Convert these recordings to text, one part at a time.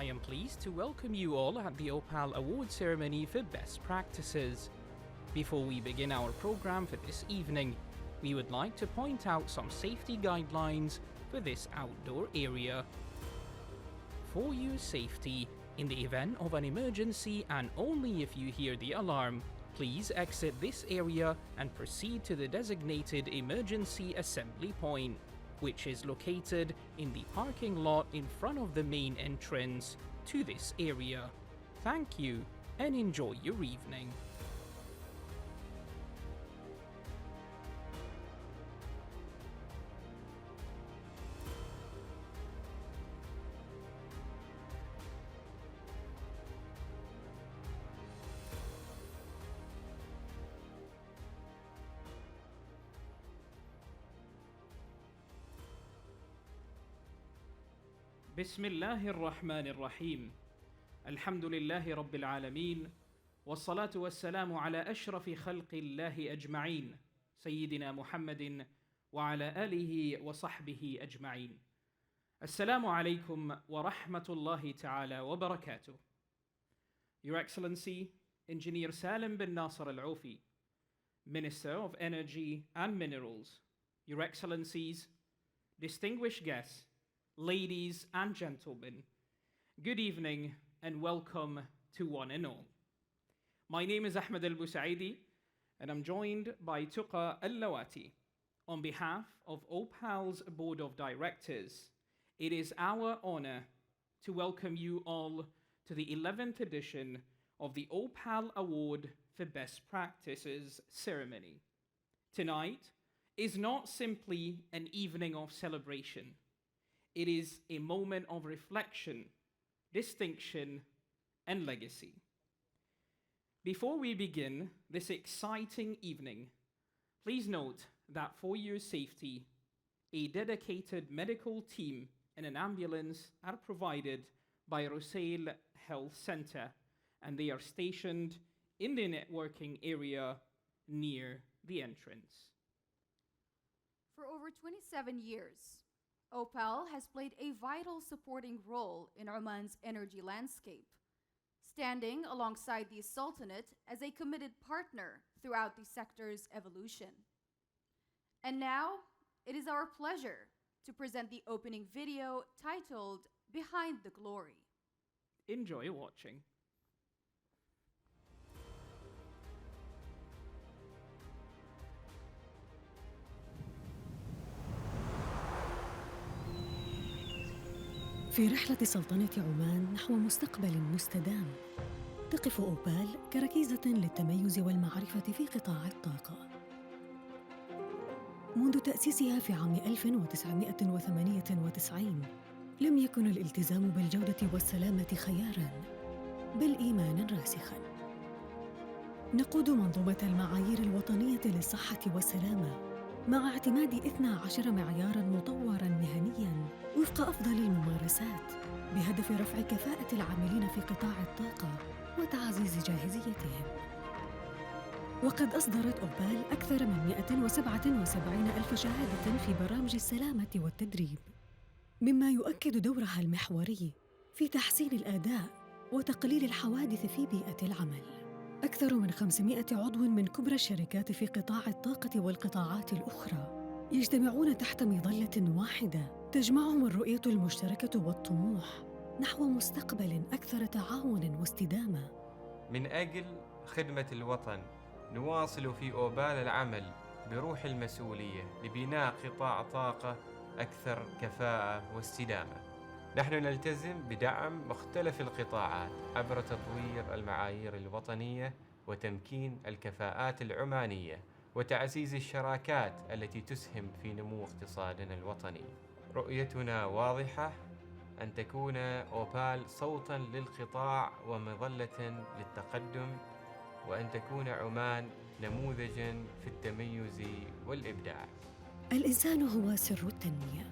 I am pleased to welcome you all at the OPAL Award ceremony for Best Practices. Before we begin our program for this evening, we would like to point out some safety guidelines for this outdoor area. For your safety, in the event of an emergency and only if you hear the alarm, please exit this area and proceed to the designated emergency assembly point, which is located in the parking lot in front of the main entrance to this area. Thank you and enjoy your evening. بسم الله الرحمن الرحيم. الحمد لله رب العالمين، والصلاة والسلام على أشرف خلق الله أجمعين، سيدنا محمد وعلى آله وصحبه أجمعين. السلام عليكم ورحمة الله تعالى وبركاته. Your Excellency, Engineer Salim bin Nasser Al-Aufi, Minister of Energy and Minerals, Your Excellencies, distinguished guests, ladies and gentlemen, good evening and welcome to one and all. My name is Ahmed Al-Busaidi and I'm joined by Tuqa Al-Lawati. On behalf of OPAL's Board of Directors, it is our honor to welcome you all to the 11th edition of the OPAL Award for Best Practices ceremony. Tonight is not simply an evening of celebration. It is a moment of reflection, distinction, and legacy. Before we begin this exciting evening, please note that for your safety, a dedicated medical team and an ambulance are provided by Rusail Health Center, and they are stationed in the networking area near the entrance. For over 27 years, OPAL has played a vital supporting role in Oman's energy landscape, standing alongside the Sultanate as a committed partner throughout the sector's evolution. And now, it is our pleasure to present the opening video titled Behind the Glory. Enjoy watching. في رحلة سلطنة عمان نحو مستقبل مستدام، تقف أوبال كركيزة للتميز والمعرفة في قطاع الطاقة. منذ تأسيسها في عام 1998 لم يكن الالتزام بالجودة والسلامة خياراً، بل إيماناً راسخاً. نقود منظومة المعايير الوطنية للصحة والسلامة مع اعتماد 12 معياراً مطوراً مهنياً وفق أفضل الممارسات، بهدف رفع كفاءة العاملين في قطاع الطاقة وتعزيز جاهزيتهم. وقد أصدرت أوبال أكثر من 177 ألف شهادة في برامج السلامة والتدريب، مما يؤكد دورها المحوري في تحسين الأداء وتقليل الحوادث في بيئة العمل. أكثر من 500 عضو من كبرى الشركات في قطاع الطاقة والقطاعات الأخرى يجتمعون تحت مظلة واحدة تجمعهم الرؤية المشتركة والطموح نحو مستقبل أكثر تعاون واستدامة. من أجل خدمة الوطن نواصل في أوبال العمل بروح المسؤولية لبناء قطاع طاقة أكثر كفاءة واستدامة. نحن نلتزم بدعم مختلف القطاعات عبر تطوير المعايير الوطنية وتمكين الكفاءات العمانية وتعزيز الشراكات التي تسهم في نمو اقتصادنا الوطني. رؤيتنا واضحة أن تكون أوبال صوتاً للقطاع ومظلة للتقدم، وأن تكون عمان نموذجاً في التميز والإبداع. الإنسان هو سر التنمية،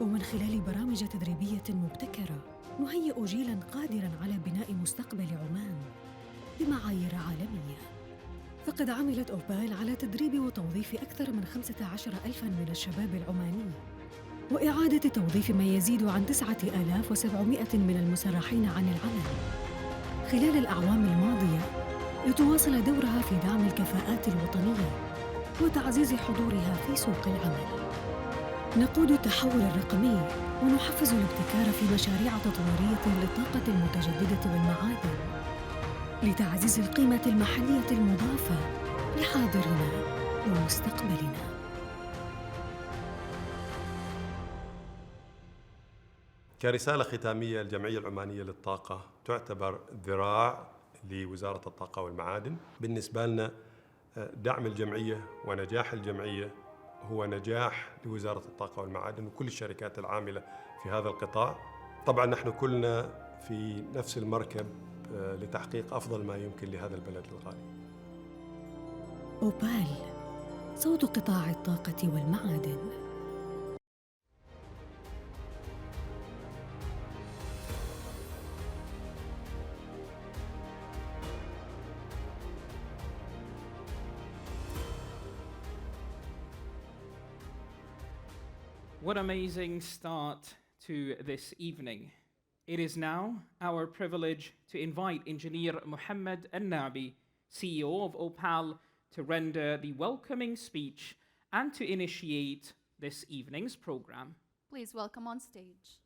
ومن خلال برامج تدريبية مبتكرة نهيئ جيلاً قادراً على بناء مستقبل عمان بمعايير عالمية. فقد عملت أوبال على تدريب وتوظيف أكثر من 15,000 من الشباب العماني وإعادة توظيف ما يزيد عن 9700 من المسرحين عن العمل خلال الأعوام الماضية لتواصل دورها في دعم الكفاءات الوطنية وتعزيز حضورها في سوق العمل. نقود التحول الرقمي ونحفز الابتكار في مشاريع تطويرية للطاقة المتجددة والمعادن لتعزيز القيمة المحلية المضافة لحاضرنا ومستقبلنا. كرسالة ختامية، الجمعية العمانية للطاقة تعتبر ذراع لوزارة الطاقة والمعادن. بالنسبة لنا دعم الجمعية ونجاح الجمعية هو نجاح لوزارة الطاقة والمعادن وكل الشركات العاملة في هذا القطاع. طبعا نحن كلنا في نفس المركب لتحقيق أفضل ما يمكن لهذا البلد الغالي. أوبال، صوت قطاع الطاقة والمعادن. What amazing start to this evening. It is now our privilege to invite Engineer Mohammed Al-Nabi, CEO of OPAL, to render the welcoming speech and to initiate this evening's program. Please welcome on stage.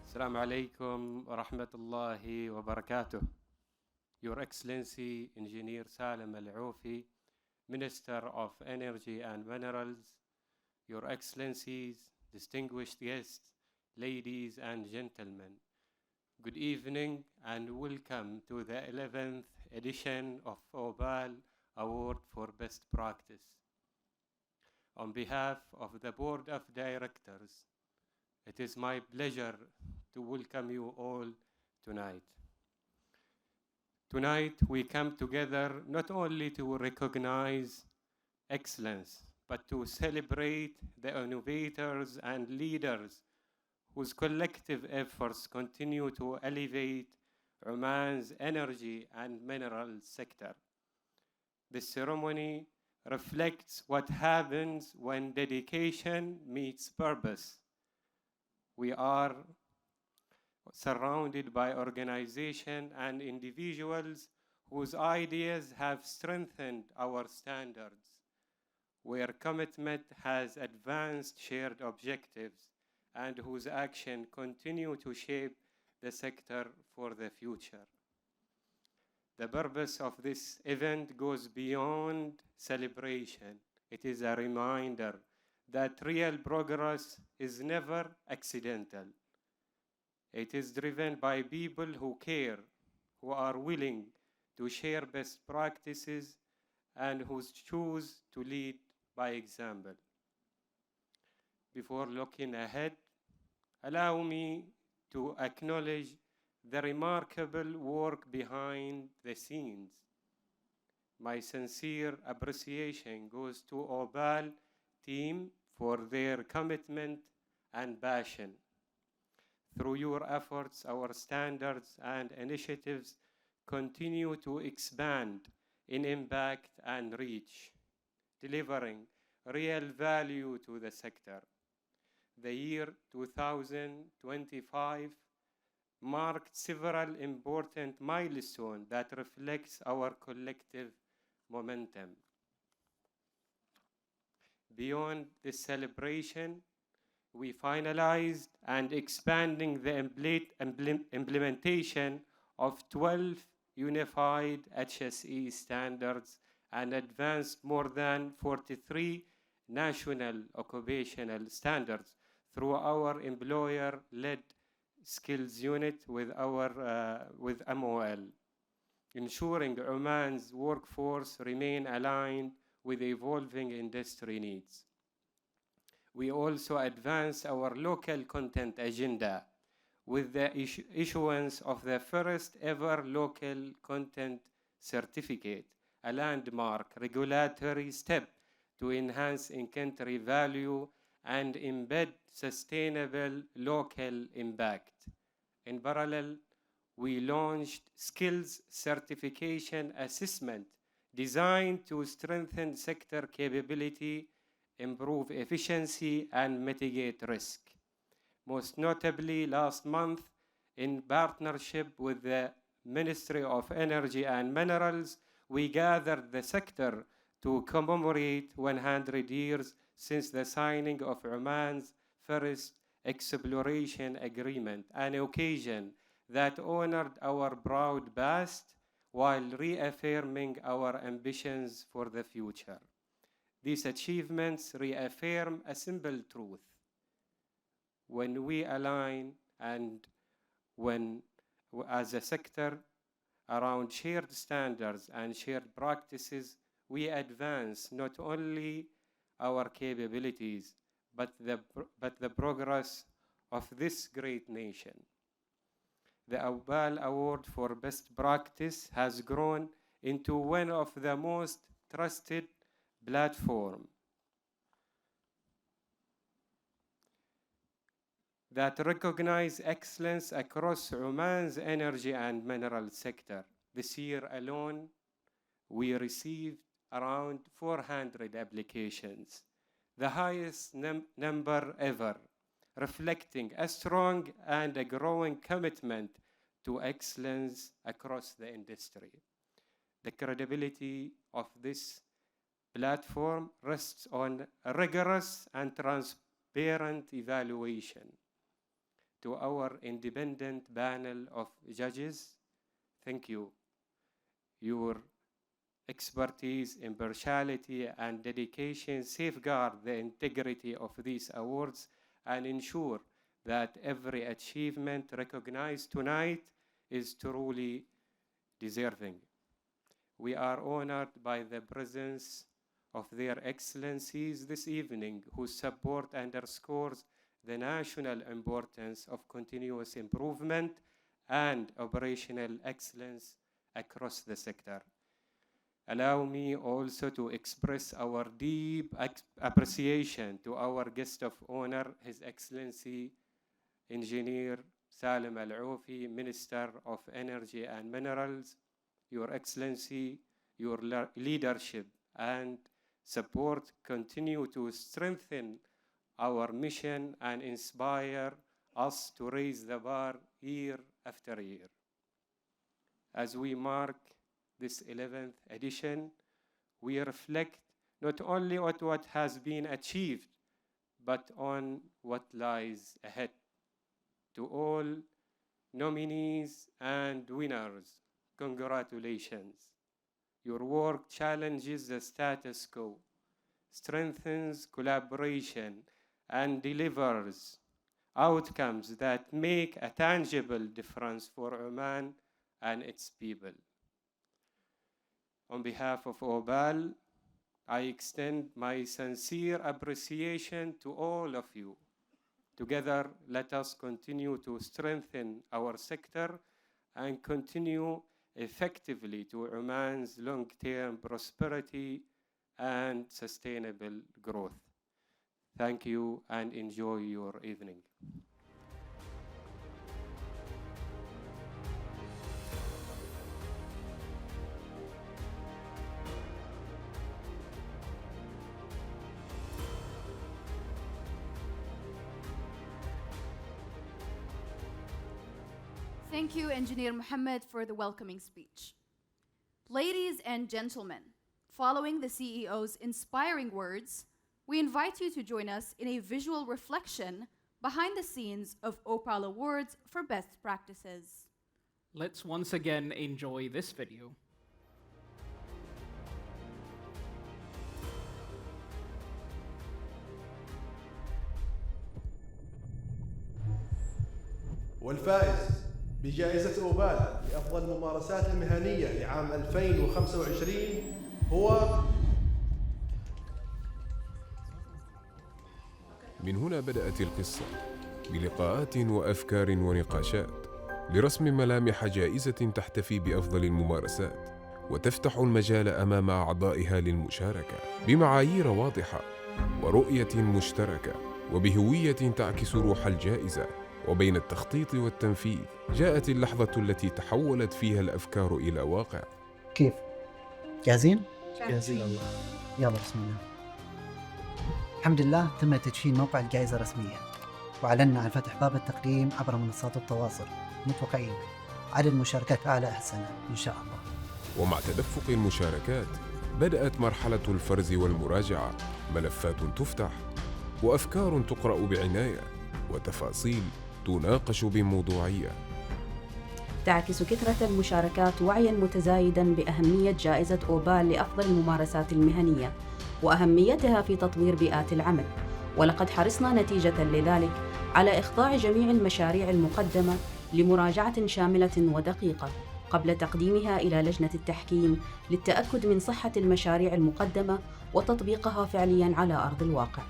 Assalamu alaikum wa rahmatullahi wa barakatuh. Your Excellency Engineer Salim Al-Aufi, Minister of Energy and Minerals, Your Excellencies, distinguished guests, ladies and gentlemen, good evening and welcome to the 11th edition of OPAL Award for Best Practice. On behalf of the Board of Directors, it is my pleasure to welcome you all tonight. Tonight, we come together not only to recognize excellence, but to celebrate the innovators and leaders whose collective efforts continue to elevate Oman's energy and mineral sector. This ceremony reflects what happens when dedication meets purpose. We are surrounded by organizations and individuals whose ideas have strengthened our standards, where commitment has advanced shared objectives, and whose action continue to shape the sector for the future. The purpose of this event goes beyond celebration. It is a reminder that real progress is never accidental. It is driven by people who care, who are willing to share best practices, and who choose to lead by example. Before looking ahead, allow me to acknowledge the remarkable work behind the scenes. My sincere appreciation goes to OPAL team for their commitment and passion. Through your efforts, our standards and initiatives continue to expand in impact and reach, delivering real value to the sector. The year 2025 marked several important milestones that reflects our collective momentum. Beyond this celebration, we finalized and expanding the implementation of 12 unified HSE standards and advanced more than 43 national occupational standards through our employer-led skills unit with MOL, ensuring Oman's workforce remain aligned with evolving industry needs. We also advanced our local content agenda with the issuance of the first ever local content certificate, a landmark regulatory step to enhance in-country value and embed sustainable local impact. In parallel, we launched skills certification assessment designed to strengthen sector capability, improve efficiency, and mitigate risk. Most notably, last month, in partnership with the Ministry of Energy and Minerals, we gathered the sector to commemorate 100 years since the signing of Oman's first exploration agreement, an occasion that honored our proud past while reaffirming our ambitions for the future. These achievements reaffirm a simple truth. When we align and when, as a sector, around shared standards and shared practices, we advance not only our capabilities, but the progress of this great nation. The OPAL Award for Best Practice has grown into one of the most trusted platforms that recognize excellence across Oman's energy and mineral sector. This year alone, we received around 400 applications, the highest number ever, reflecting a strong and a growing commitment to excellence across the industry. The credibility of this platform rests on a rigorous and transparent evaluation. To our independent panel of judges, thank you. Your expertise, impartiality, and dedication safeguard the integrity of these awards and ensure that every achievement recognized tonight is truly deserving. We are honored by the presence of their excellencies this evening, whose support underscores the national importance of continuous improvement and operational excellence across the sector. Allow me also to express our deep appreciation to our guest of honor, His Excellency Engineer Salim Al-Aufi, Minister of Energy and Minerals. Your Excellency, your leadership and support continue to strengthen our mission and inspire us to raise the bar year after year. As we mark this 11th edition, we reflect not only on what has been achieved, but on what lies ahead. To all nominees and winners, congratulations. Your work challenges the status quo, strengthens collaboration, and delivers outcomes that make a tangible difference for Oman and its people. On behalf of OPAL, I extend my sincere appreciation to all of you. Together, let us continue to strengthen our sector and continue effectively to Oman's long-term prosperity and sustainable growth. Thank you and enjoy your evening. Thank you, Engineer Mohammed, for the welcoming speech. Ladies and gentlemen, following the CEO's inspiring words, we invite you to join us in a visual reflection behind the scenes of OPAL Awards for Best Practices. Let's once again enjoy this video. والفائز بجائزة أوبال لأفضل الممارسات المهنية لعام 2025 هو من هنا بدأت القصة بلقاءات وأفكار ونقاشات لرسم ملامح جائزة تحتفي بأفضل الممارسات وتفتح المجال أمام أعضائها للمشاركة بمعايير واضحة ورؤية مشتركة وبهوية تعكس روح الجائزة. وبين التخطيط والتنفيذ جاءت اللحظة التي تحولت فيها الأفكار إلى واقع. كيف؟ جاهزين؟ جاهزين الله. يلا بسم الله. الحمد لله تم تدشين موقع الجائزة رسميا، وأعلنا عن فتح باب التقديم عبر منصات التواصل. متوقعين عدد المشاركات أعلى السنة إن شاء الله. ومع تدفق المشاركات بدأت مرحلة الفرز والمراجعة، ملفات تفتح وأفكار تقرأ بعناية وتفاصيل تناقش بموضوعية. تعكس كثرة المشاركات وعياً متزايداً بأهمية جائزة أوبال لأفضل الممارسات المهنية وأهميتها في تطوير بيئات العمل، ولقد حرصنا نتيجة لذلك على إخضاع جميع المشاريع المقدمة لمراجعة شاملة ودقيقة قبل تقديمها إلى لجنة التحكيم للتأكد من صحة المشاريع المقدمة وتطبيقها فعلياً على أرض الواقع.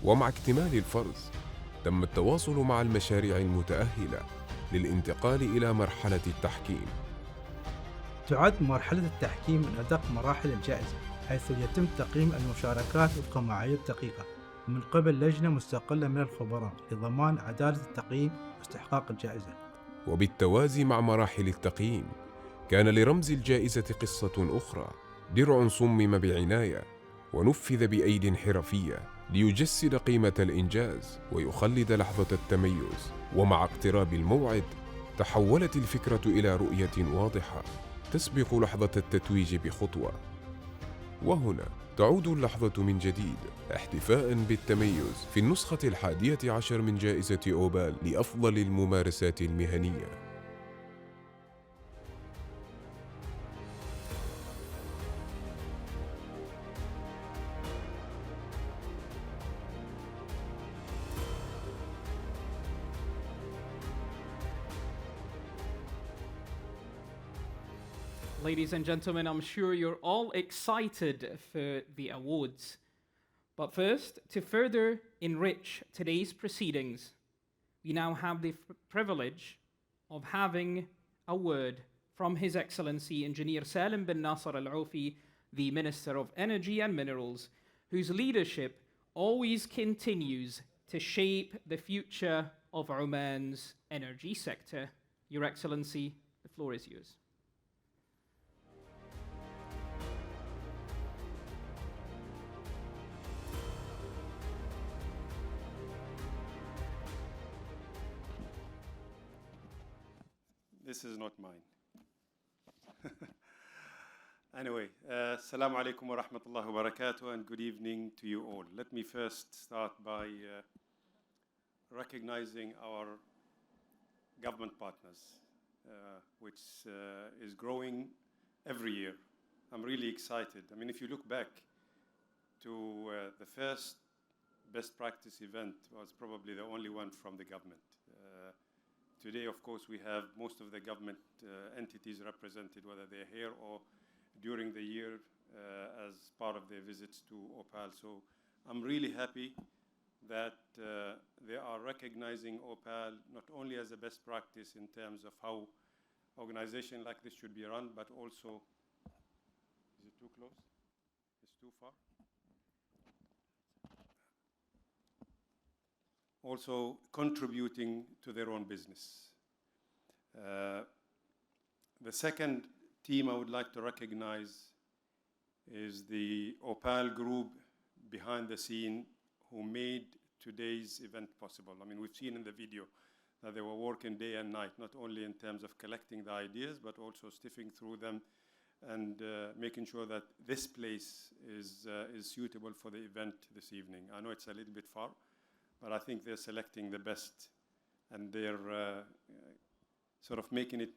ومع اكتمال الفرز تم التواصل مع المشاريع المتأهلة للانتقال إلى مرحلة التحكيم. تعد مرحلة التحكيم من أدق مراحل الجائزة، حيث يتم تقييم المشاركات وفق معايير دقيقة من قبل لجنة مستقلة من الخبراء لضمان عدالة التقييم واستحقاق الجائزة. وبالتوازي مع مراحل التقييم كان لرمز الجائزة قصة أخرى، درع صمم بعناية ونفذ بأيد حرفية ليجسد قيمة الإنجاز ويخلد لحظة التميز. ومع اقتراب الموعد تحولت الفكرة إلى رؤية واضحة تسبق لحظة التتويج بخطوة. وهنا تعود اللحظة من جديد احتفاء بالتميز في النسخة 11 من جائزة أوبال لأفضل الممارسات المهنية. Ladies and gentlemen, I'm sure you're all excited for the awards. But first, to further enrich today's proceedings, we now have the privilege of having a word from His Excellency Engineer Salim bin Nasser Al-Aufi, the Minister of Energy and Minerals, whose leadership always continues to shape the future of Oman's energy sector. Your Excellency, the floor is yours. This is not mine. Anyway, Assalamu alaikum wa rahmatullahi wa barakatuh and good evening to you all. Let me first start by recognizing our government partners, which is growing every year. I'm really excited. I mean, if you look back to the first best practice event, was probably the only one from the government. Today, of course, we have most of the government entities represented, whether they're here or during the year as part of their visits to OPAL. So I'm really happy that they are recognizing OPAL not only as a best practice in terms of how organization like this should be run, but also, is it too close? It's too far? Also contributing to their own business. The second team I would like to recognize is the OPAL group behind the scene who made today's event possible. I mean, we've seen in the video that they were working day and night, not only in terms of collecting the ideas, but also sifting through them and making sure that this place is suitable for the event this evening. I know it's a little bit far, but I think they're selecting the best, and they're sort of making it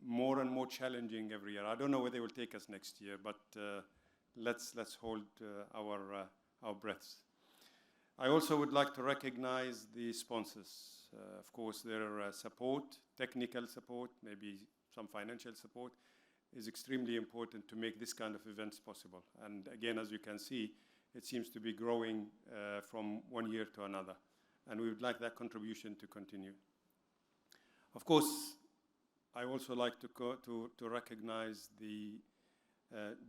more and more challenging every year. I don't know where they will take us next year, but let's hold our breaths. I also would like to recognize the sponsors. Of course, their support, technical support, maybe some financial support, is extremely important to make this kind of events possible. And again, as you can see, it seems to be growing from one year to another. And we would like that contribution to continue. Of course, I also like to recognize the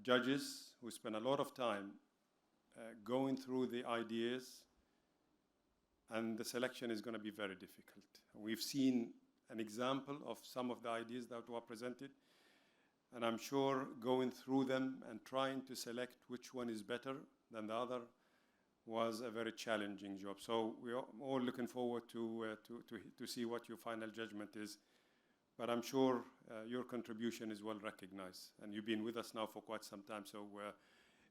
judges who spend a lot of time going through the ideas, and the selection is going to be very difficult. We've seen an example of some of the ideas that were presented, and I'm sure going through them and trying to select which one is better than the other was a very challenging job. So we're all looking forward to see what your final judgment is. But I'm sure your contribution is well recognized, and you've been with us now for quite some time, so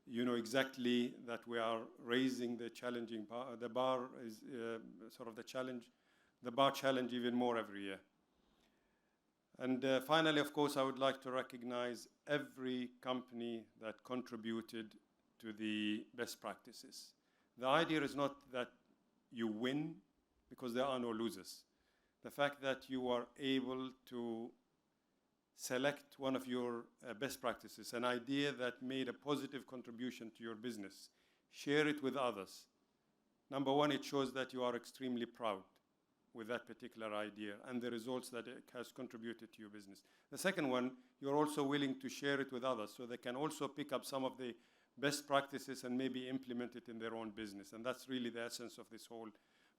you know exactly that we are raising the challenging bar. The bar is sort of the bar challenge even more every year. And finally, of course, I would like to recognize every company that contributed to the best practices. The idea is not that you win, because there are no losers. The fact that you are able to select one of your best practices, an idea that made a positive contribution to your business, share it with others. Number one, it shows that you are extremely proud with that particular idea and the results that it has contributed to your business. The second one, you're also willing to share it with others so they can also pick up some of the best practices and maybe implement it in their own business. And that's really the essence of this whole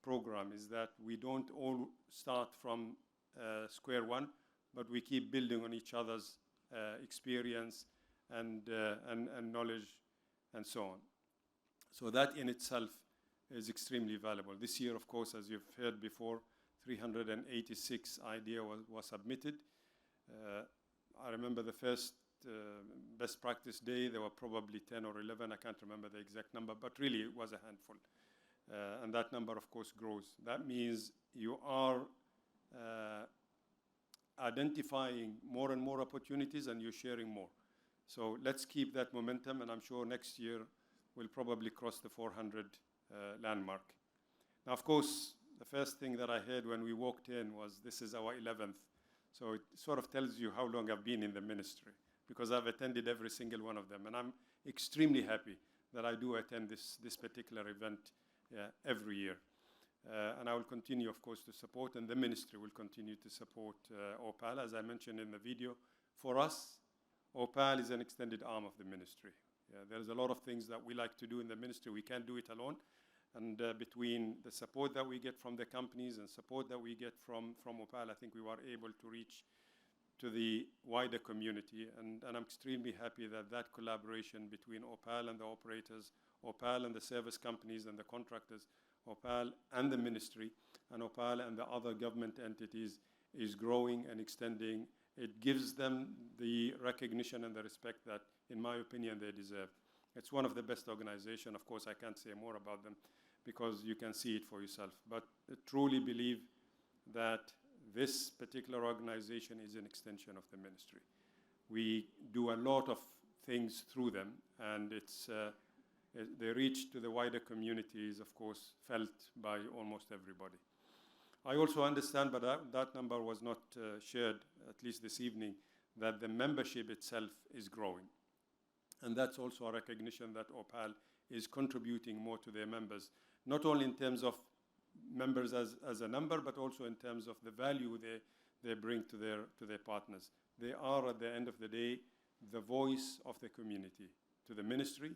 program, is that we don't all start from square one, but we keep building on each other's experience and knowledge and so on. So that in itself is extremely valuable. This year, of course, as you've heard before, 386 ideas was submitted. I remember the first best practice day, there were probably 10 or 11, I can't remember the exact number, but really it was a handful. And that number, of course, grows. That means you are identifying more and more opportunities and you're sharing more. So let's keep that momentum, and I'm sure next year we'll probably cross the 400 landmark. Now, of course, the first thing that I heard when we walked in was, this is our 11th. So it sort of tells you how long I've been in the ministry, because I've attended every single one of them. And I'm extremely happy that I do attend this particular event every year. And I will continue, of course, to support, and the ministry will continue to support OPAL. As I mentioned in the video, for us, OPAL is an extended arm of the ministry. There's a lot of things that we like to do in the ministry. We can't do it alone. And between the support that we get from the companies and support that we get from OPAL, I think we were able to reach to the wider community. And I'm extremely happy that that collaboration between OPAL and the operators, OPAL and the service companies and the contractors, OPAL and the ministry, and OPAL and the other government entities is growing and extending. It gives them the recognition and the respect that, in my opinion, they deserve. It's one of the best organizations. Of course, I can't say more about them because you can see it for yourself. But I truly believe that this particular organization is an extension of the ministry. We do a lot of things through them, and their reach to the wider community is, of course, felt by almost everybody. I also understand, but that number was not shared, at least this evening, that the membership itself is growing. And that's also a recognition that OPAL is contributing more to their members, not only in terms of members as a number, but also in terms of the value they bring to their partners. They are, at the end of the day, the voice of the community, to the Ministry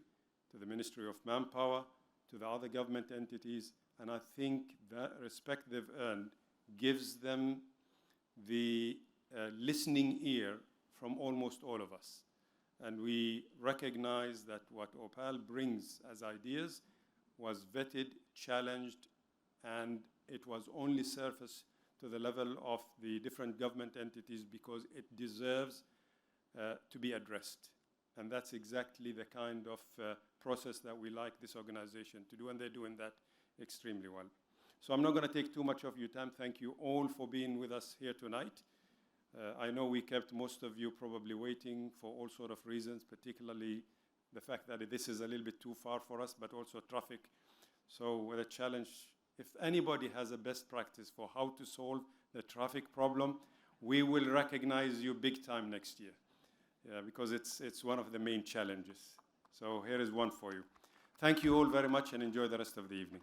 of Manpower, to the other government entities, and I think that respect they've earned gives them the listening ear from almost all of us. And we recognize that what OPAL brings as ideas was vetted, challenged, and it was only surfaced to the level of the different government entities because it deserves to be addressed. And that's exactly the kind of process that we like this organization to do, and they're doing that extremely well. So I'm not going to take too much of your time. Thank you all for being with us here tonight. I know we kept most of you probably waiting for all sort of reasons, particularly the fact that this is a little bit too far for us, but also traffic. So with a challenge, if anybody has a best practice for how to solve the traffic problem, we will recognize you big time next year, because it's one of the main challenges. So here is one for you. Thank you all very much, and enjoy the rest of the evening.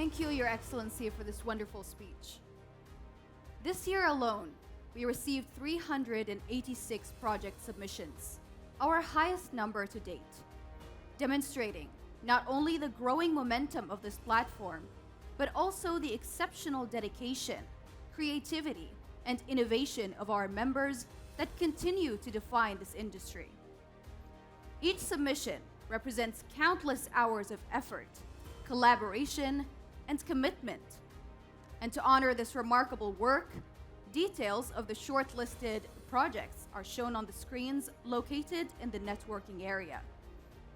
Thank you, Your Excellency, for this wonderful speech. This year alone, we received 386 project submissions, our highest number to date, demonstrating not only the growing momentum of this platform, but also the exceptional dedication, creativity, and innovation of our members that continue to define this industry. Each submission represents countless hours of effort, collaboration, and commitment. And to honor this remarkable work, details of the shortlisted projects are shown on the screens located in the networking area.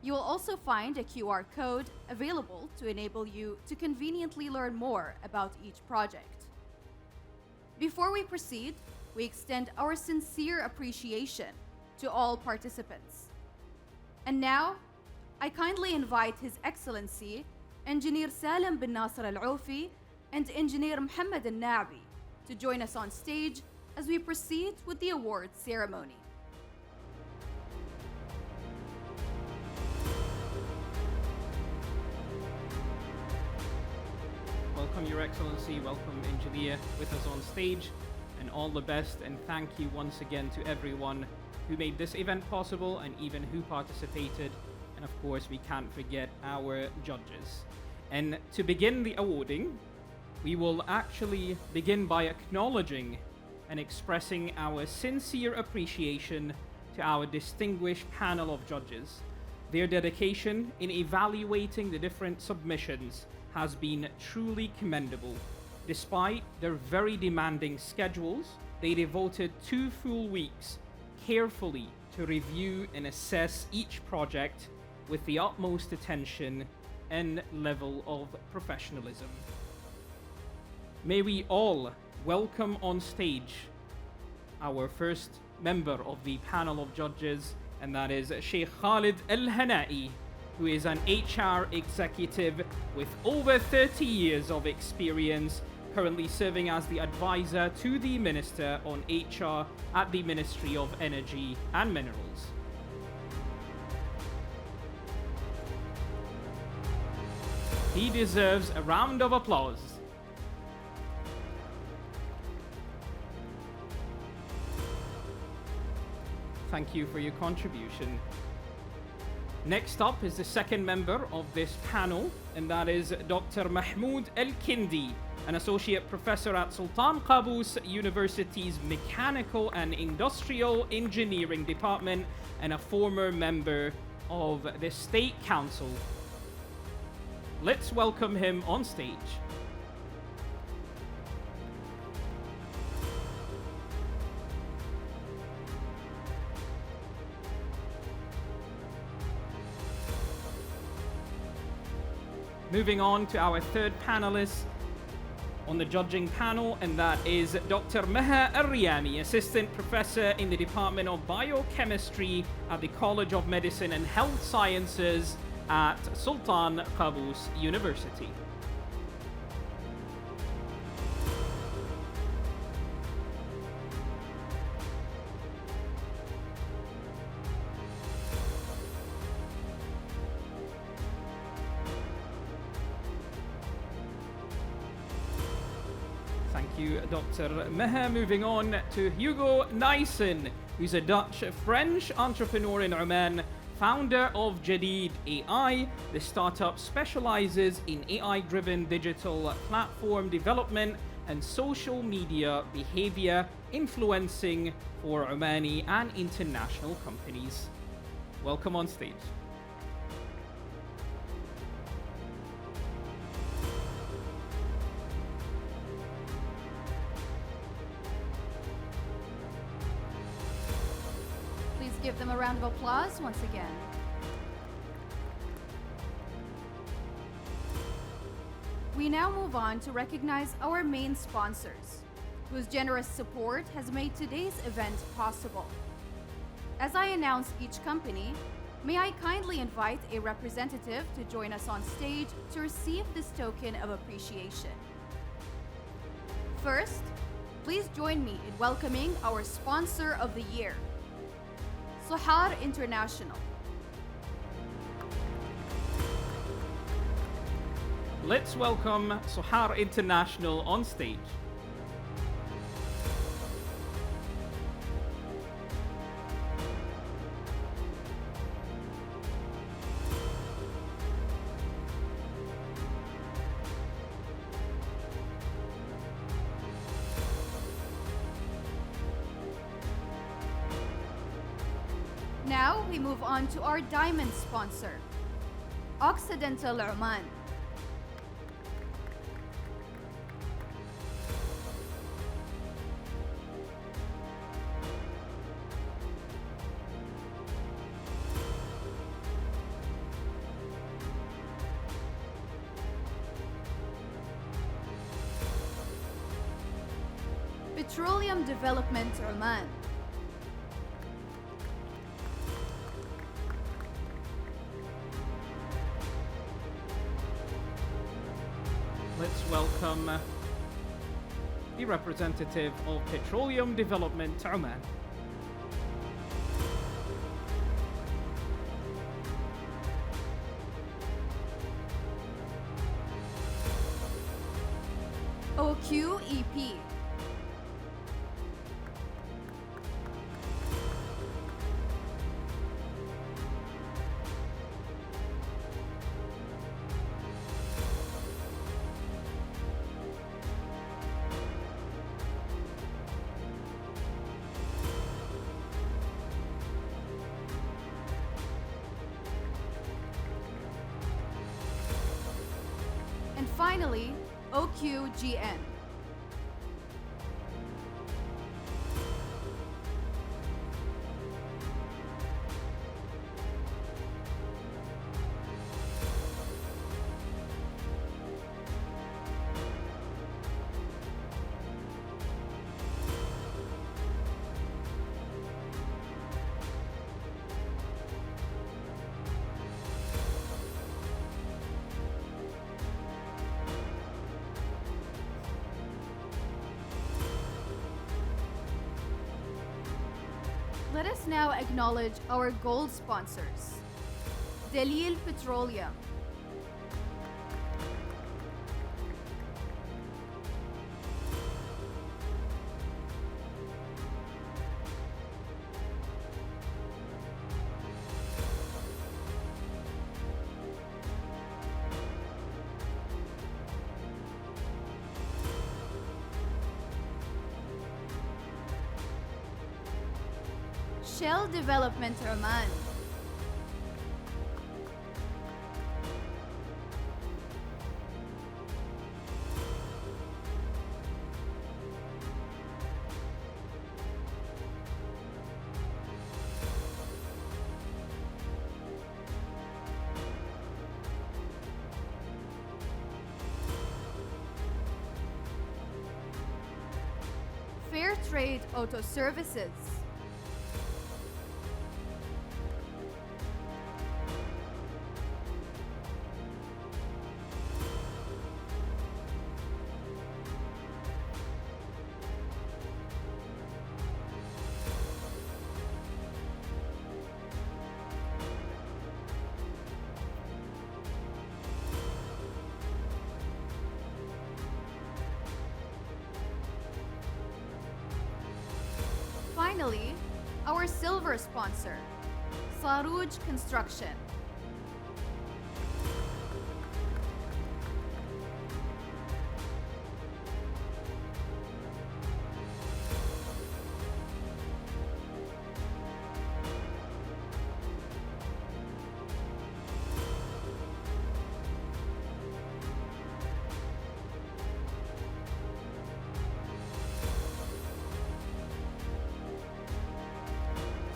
You will also find a QR code available to enable you to conveniently learn more about each project. Before we proceed, we extend our sincere appreciation to all participants. And now, I kindly invite His Excellency, Engineer Salim bin Nasser Al-Aufi and Engineer Mohammed Al-Na'bi to join us on stage as we proceed with the awards ceremony. Welcome, Your Excellency. Welcome, Engineer, with us on stage. And all the best. And thank you once again to everyone who made this event possible and even who participated. And of course, we can't forget our judges. And to begin the awarding, we will actually begin by acknowledging and expressing our sincere appreciation to our distinguished panel of judges. Their dedication in evaluating the different submissions has been truly commendable. Despite their very demanding schedules, they devoted 2 full weeks carefully to review and assess each project with the utmost attention and level of professionalism. May we all welcome on stage our first member of the panel of judges, and that is Sheikh Khalid Al-Hanai, who is an HR executive with over 30 years of experience, currently serving as the advisor to the Minister on HR at the Ministry of Energy and Minerals. He deserves a round of applause. Thank you for your contribution. Next up is the second member of this panel, and that is Dr. Mahmoud Al-Kindi, an associate professor at Sultan Qaboos University's Mechanical and Industrial Engineering Department and a former member of the State Council. Let's welcome him on stage. Moving on to our third panelist on the judging panel, and that is Dr. Meha Al-Riyami, Assistant Professor in the Department of Biochemistry at the College of Medicine and Health Sciences at Sultan Qaboos University. Thank you, Dr. Meha. Moving on to Hugo Nyssen, who's a Dutch-French entrepreneur in Oman, founder of Jadid AI. The startup specializes in AI-driven digital platform development and social media behavior influencing for Omani and international companies. Welcome on stage. Give them a round of applause once again. We now move on to recognize our main sponsors, whose generous support has made today's event possible. As I announce each company, may I kindly invite a representative to join us on stage to receive this token of appreciation. First, please join me in welcoming our sponsor of the year, Sohar International. Let's welcome Sohar International on stage. Now we move on to our diamond sponsor, Occidental Oman. Petroleum Development Oman. Let's welcome the representative of Petroleum Development Oman. OQEP. And finally, OQGN. Let us now acknowledge our gold sponsors. Dalil Petroleum, Shell Development Oman, Fair Trade Auto Services, finally, our silver sponsor, Saruj Construction.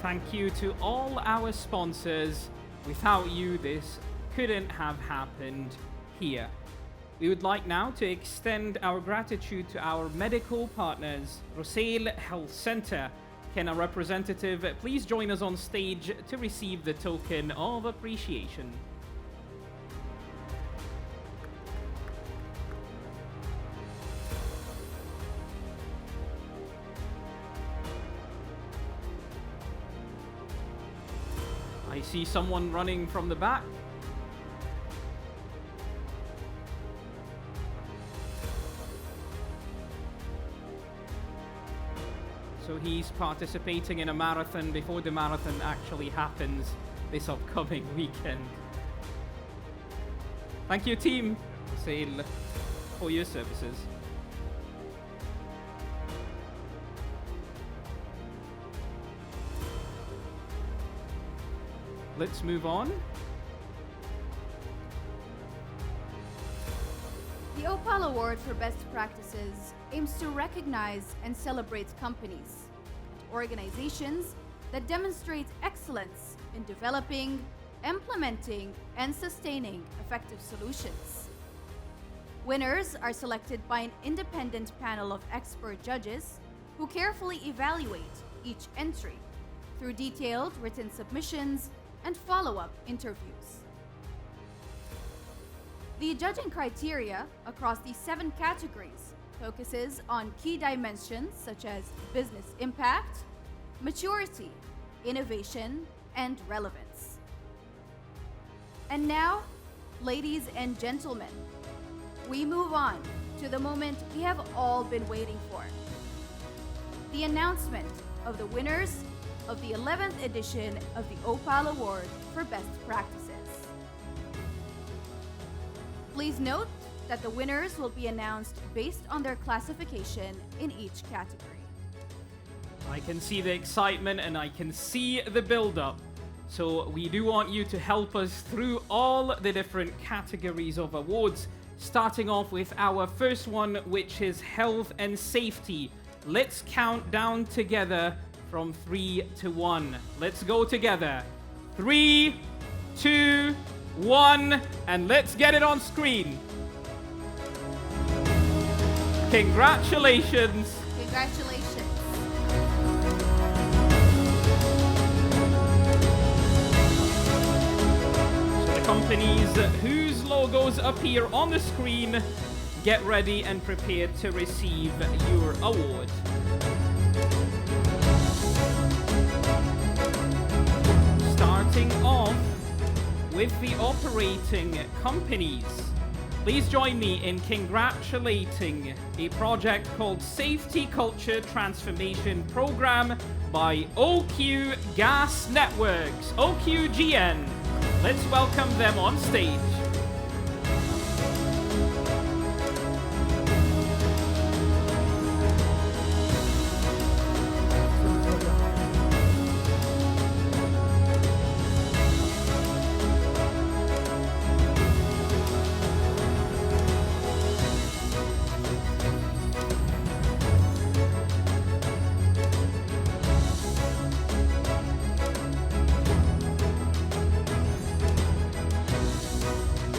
Thank you to all our sponsors. Without you, this couldn't have happened here. We would like now to extend our gratitude to our medical partners, Rusail Health Center. Can a representative please join us on stage to receive the token of appreciation? I see someone running from the back. So he's participating in a marathon before the marathon actually happens this upcoming weekend. Thank you, Team Sail, for your services. Let's move on. The OPAL Award for Best Practices aims to recognize and celebrate companies and organizations that demonstrate excellence in developing, implementing, and sustaining effective solutions. Winners are selected by an independent panel of expert judges who carefully evaluate each entry through detailed written submissions and follow-up interviews. The judging criteria across these 7 categories focuses on key dimensions such as business impact, maturity, innovation, and relevance. And now, ladies and gentlemen, we move on to the moment we have all been waiting for. The announcement of the winners of the 11th edition of the OPAL Award for Best Practices. Please note that the winners will be announced based on their classification in each category. I can see the excitement and I can see the build-up. So we do want you to help us through all the different categories of awards, starting off with our first one, which is health and safety. Let's count down together from 3 to 1. Let's go together. 3, 2, 1, and let's get it on screen. Congratulations. Congratulations. So the companies whose logos appear on the screen, get ready and prepared to receive your award. Starting off with the operating companies. Please join me in congratulating a project called Safety Culture Transformation Program by OQ Gas Networks, OQGN. Let's welcome them on stage.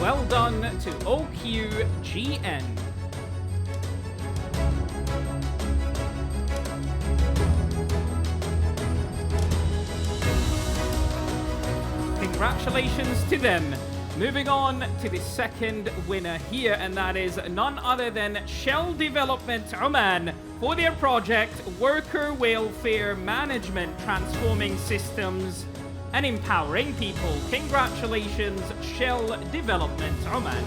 Well done to OQGN. Congratulations to them. Moving on to the second winner here, and that is none other than Shell Development Oman for their project Worker Welfare Management, Transforming Systems and Empowering People. Congratulations, Shell Development Oman.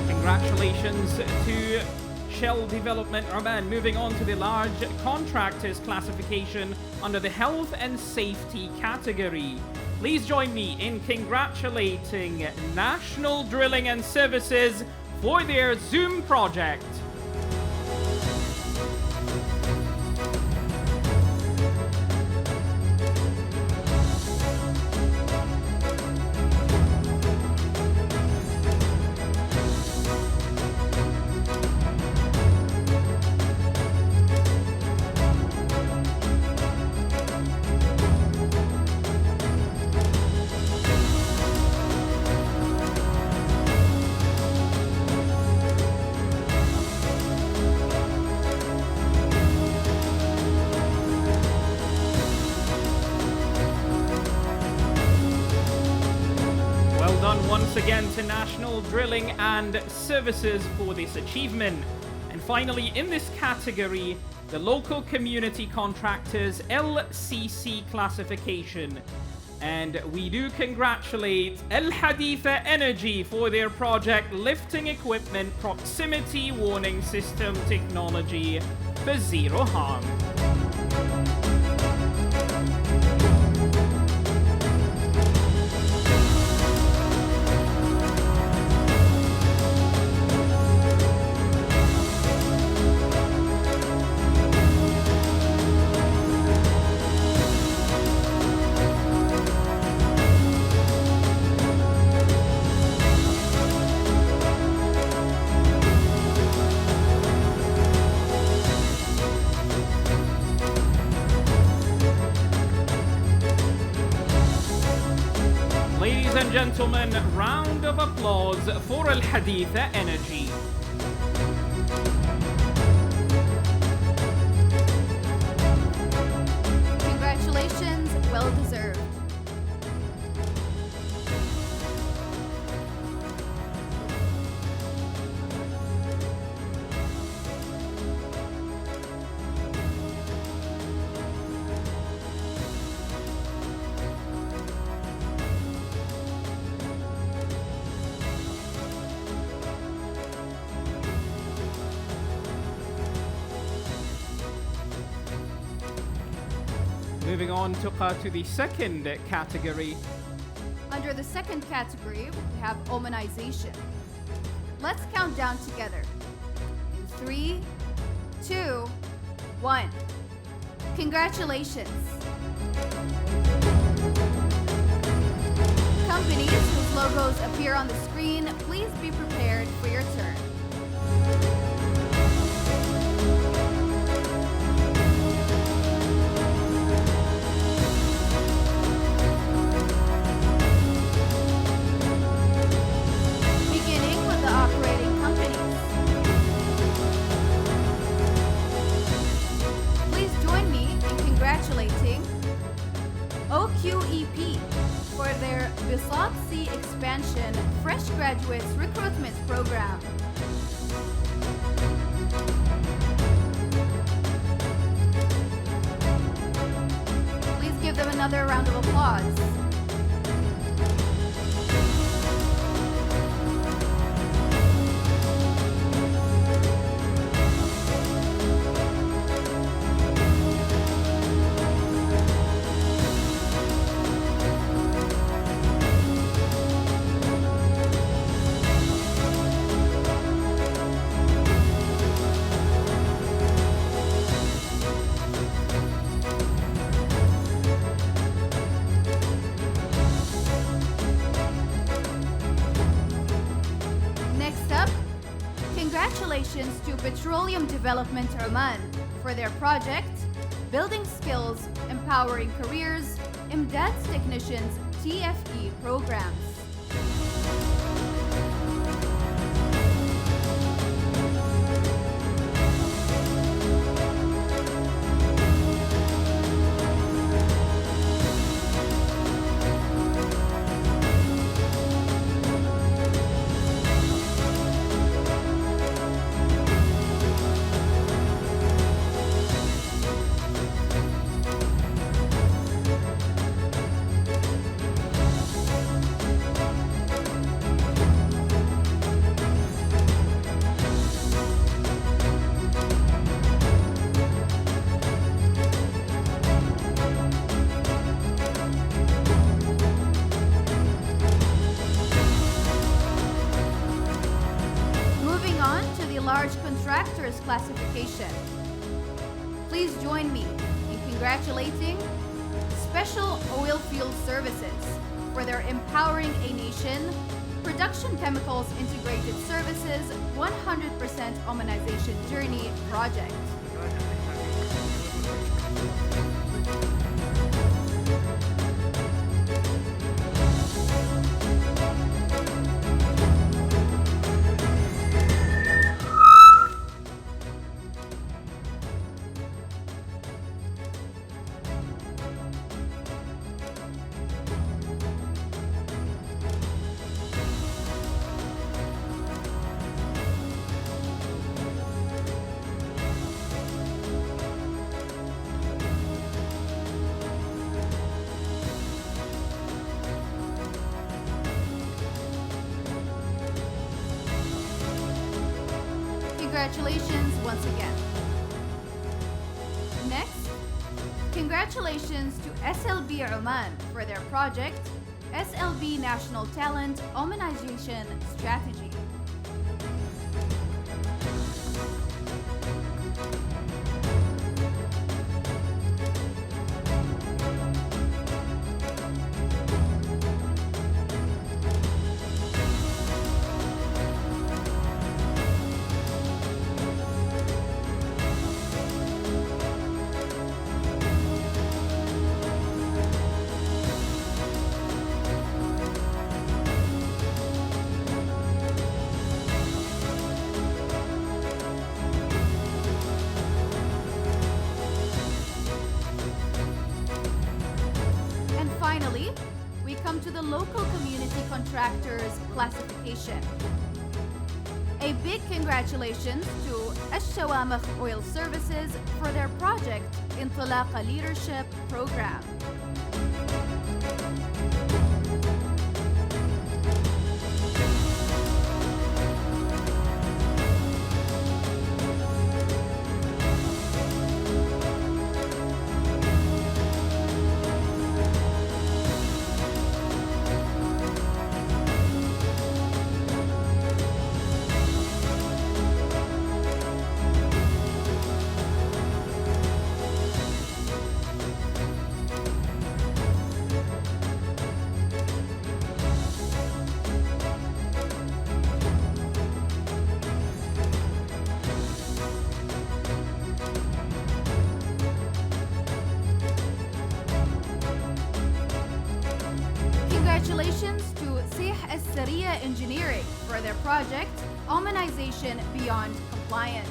Congratulations to Shell Development Oman. Moving on to the large contractors classification under the health and safety category. Please join me in congratulating National Drilling and Services for their Zoom project. again to National Drilling and Services for this achievement. And finally, in this category, the Local Community Contractors LCC classification. And we do congratulate Al Haditha Energy for their project Lifting Equipment Proximity Warning System Technology for Zero Harm. Ladies and gentlemen, round of applause for Al Haditha Energy. Congratulations, well deserved. Moving on to the second category. Under the second category, we have Omanization. Let's count down together. In 3, 2, 1. Congratulations. Companies whose logos appear on the screen, please be prepared for your turn. Beginning with the operating companies. Please join me in congratulating OQEP for their Bisat C Expansion Fresh Graduates Recruitment Program. Please give them another round of applause. Next up, congratulations to Petroleum Development Oman for their project, Building Skills, Empowering Careers, IMDAD's Technicians TFE programs. Moving on to the large contractors classification. Please join me in congratulating Special Oilfield Services for their Empowering a Nation Production Chemicals Integrated Services 100% Omanization Journey project. Congratulations once again. Next, congratulations to SLB Oman for their project, SLB National Talent Omanization Strategy. Finally, we come to the local community contractors classification. A big congratulations to Ash-Shawamakh Oil Services for their project Intalaqa Leadership Program. Congratulations to Sih As-Sariya Engineering for their project, Omanization Beyond Compliance.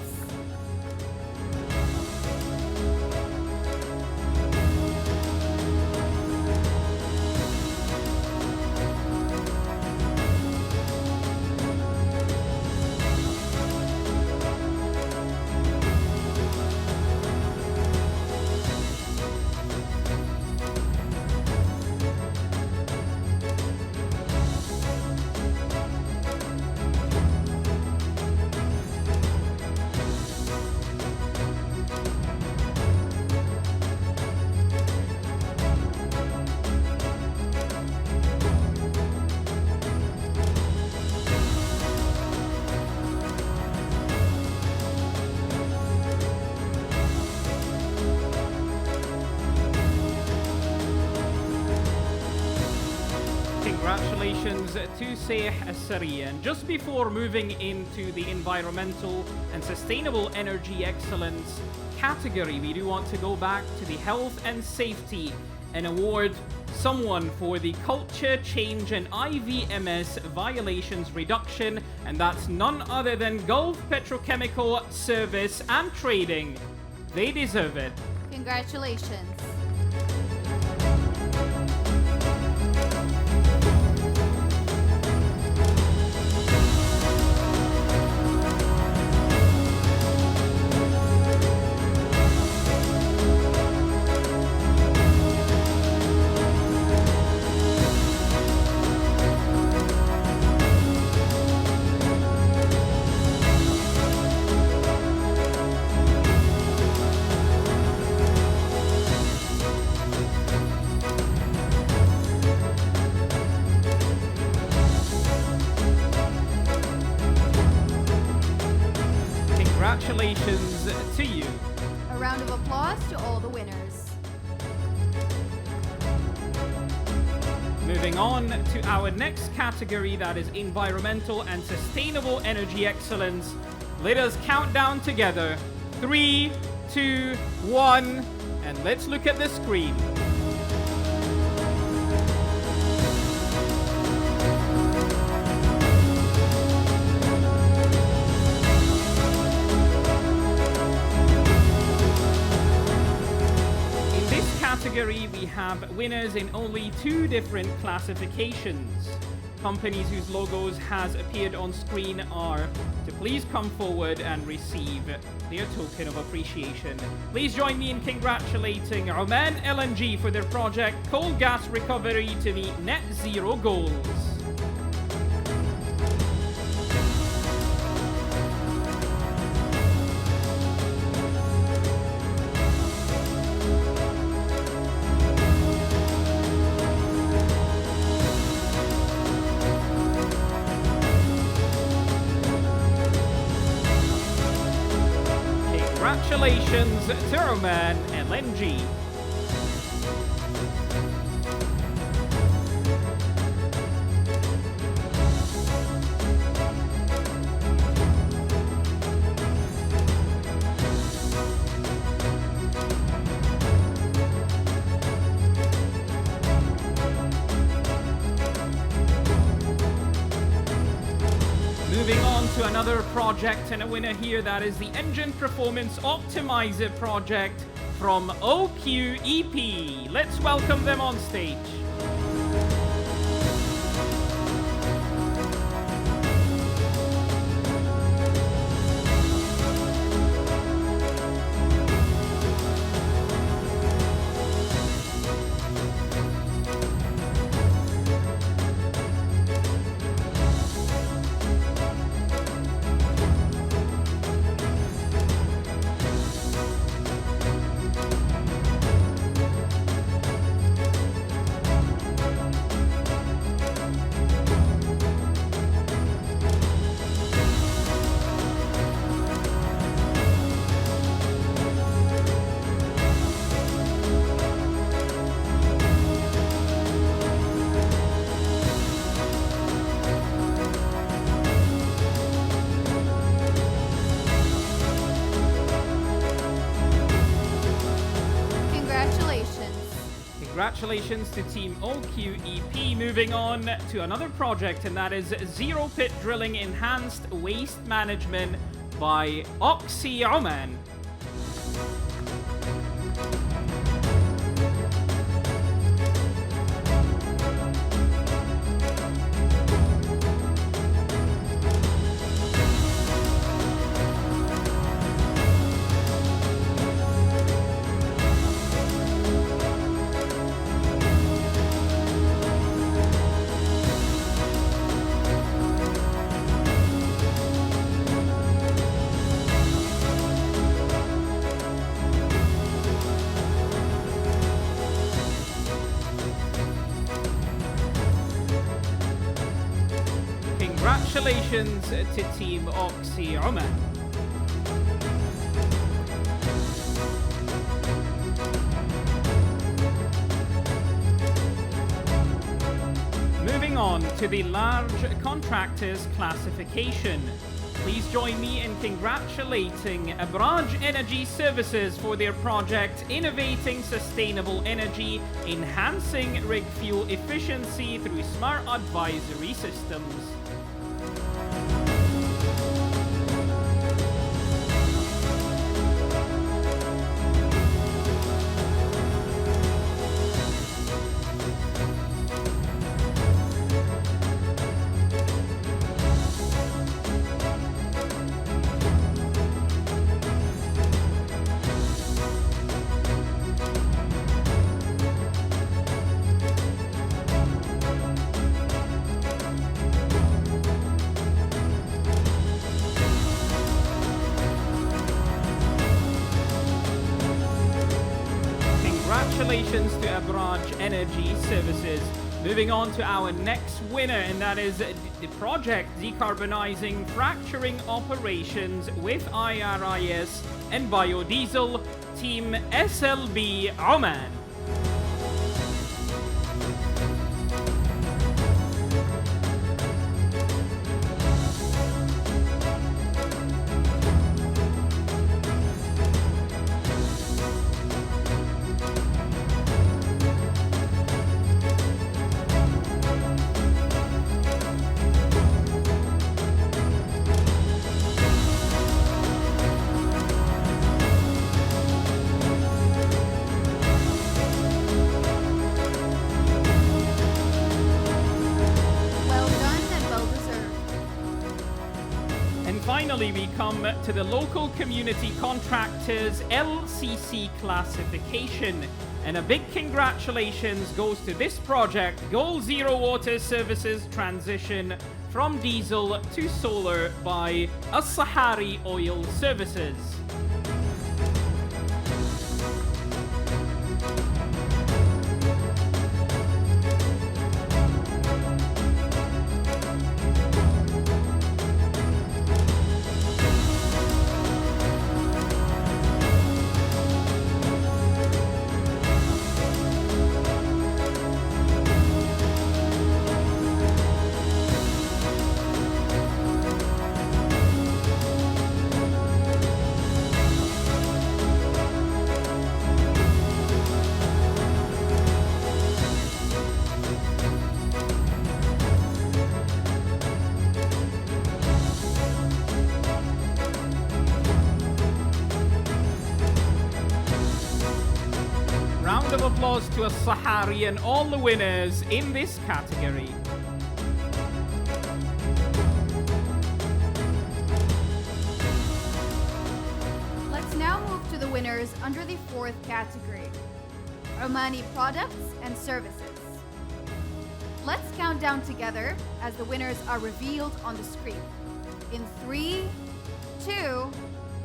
Congratulations to Sih As-Sariya. And just before moving into the environmental and sustainable energy excellence category, we do want to go back to the health and safety and award someone for the culture change and IVMS violations reduction, and that's none other than Gulf Petrochemical Service and Trading. They deserve it. Congratulations. Congratulations to you. A round of applause to all the winners. Moving on to our next category, that is environmental and sustainable energy excellence. Let us count down together. 3, 2, 1, and let's look at the screen. Category, we have winners in only 2 different classifications. Companies whose logos has appeared on screen are to please come forward and receive their token of appreciation. Please join me in congratulating Oman LNG for their project Coal Gas Recovery to meet net zero goals. Congratulations to Oman LNG. Moving on to another project and a winner here, that is the Engine Performance Optimizer project from OQEP. Let's welcome them on stage. Congratulations to Team OQEP. Moving on to another project, and that is Zero Pit Drilling Enhanced Waste Management by Oxy Oman. Congratulations to Team Oxy Oman. Moving on to the large contractors classification. Please join me in congratulating Abraj Energy Services for their project Innovating Sustainable Energy, Enhancing Rig Fuel Efficiency through Smart Advisory Systems. Congratulations to Abraj Energy Services. Moving on to our next winner, and that is the project Decarbonizing Fracturing Operations with IRIS and Biodiesel, Team SLB Oman. Finally, we come to the Local Community Contractors LCC classification. And a big congratulations goes to this project, Goal Zero Water Services Transition from Diesel to Solar by As-Sahari Oil Services. round of applause to As-Sahari and all the winners in this category. Let's now move to the winners under the fourth category, Omani products and services. Let's count down together as the winners are revealed on the screen. In 3, 2,